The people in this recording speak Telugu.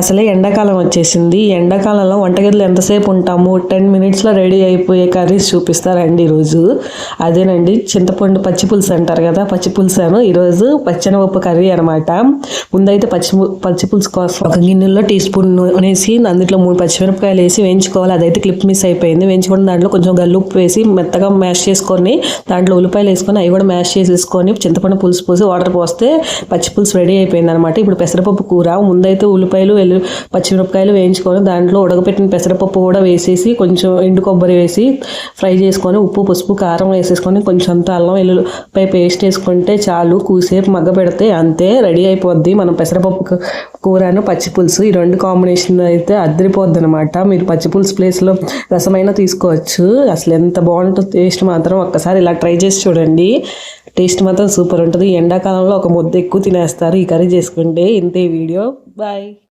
అసలే ఎండాకాలం వచ్చేసింది. ఎండాకాలంలో వంటగదిలో ఎంతసేపు ఉంటాము? 10 మినిట్స్లో రెడీ అయిపోయే కర్రీస్ చూపిస్తారండి ఈరోజు. అదేనండి చింతపండు పచ్చి పులుసు అంటారు కదా, పచ్చి పులుసాను ఈరోజు. పచ్చెనపప్పు కర్రీ అనమాట. ముందైతే పచ్చి పులుసు కోసం ఒక గిన్నెలో టీ స్పూన్ నూనె వేసి అందులో 3 పచ్చిమిరపకాయలు వేసి వేయించుకోవాలి. అదైతే క్లిప్ మిస్ అయిపోయింది. వేయించుకొని దాంట్లో కొంచెం గల్లుప్పు వేసి మెత్తగా మ్యాష్ చేసుకొని దాంట్లో ఉల్లిపాయలు వేసుకొని అవి కూడా మ్యాష్ చేసేసుకొని చింతపండు పులుసు పోసి వాటర్ పోస్తే పచ్చి పులుసు రెడీ అయిపోయింది అనమాట. ఇప్పుడు పెసరపప్పు కూర. ముందైతే ఉల్లిపాయలు పచ్చిమిరపకాయలు వేయించుకొని దాంట్లో ఉడకపెట్టిన పెసరపప్పు కూడా వేసేసి కొంచెం ఎండు కొబ్బరి వేసి ఫ్రై చేసుకొని ఉప్పు పసుపు కారం వేసేసుకొని కొంచెం అంత అల్లం వెల్లుల్లిపాయ పేస్ట్ వేసుకుంటే చాలు. కూసేపు మగ్గ పెడితే అంతే రెడీ అయిపోద్ది మనం పెసరపప్పు కూరను పచ్చి పులుసు. ఈ రెండు కాంబినేషన్ అయితే అద్దరిపోద్ది అనమాట. మీరు పచ్చి పులుసు ప్లేస్లో రసమైనా తీసుకోవచ్చు. అసలు ఎంత బాగుంటుంది టేస్ట్ మాత్రం. ఒక్కసారి ఇలా ట్రై చేసి చూడండి. టేస్ట్ మాత్రం సూపర్ ఉంటుంది. ఎండాకాలంలో ఒక ముద్ద ఎక్కువ తినేస్తారు ఈ కర్రీ చేసుకుంటే. ఇంతే వీడియో. బాయ్.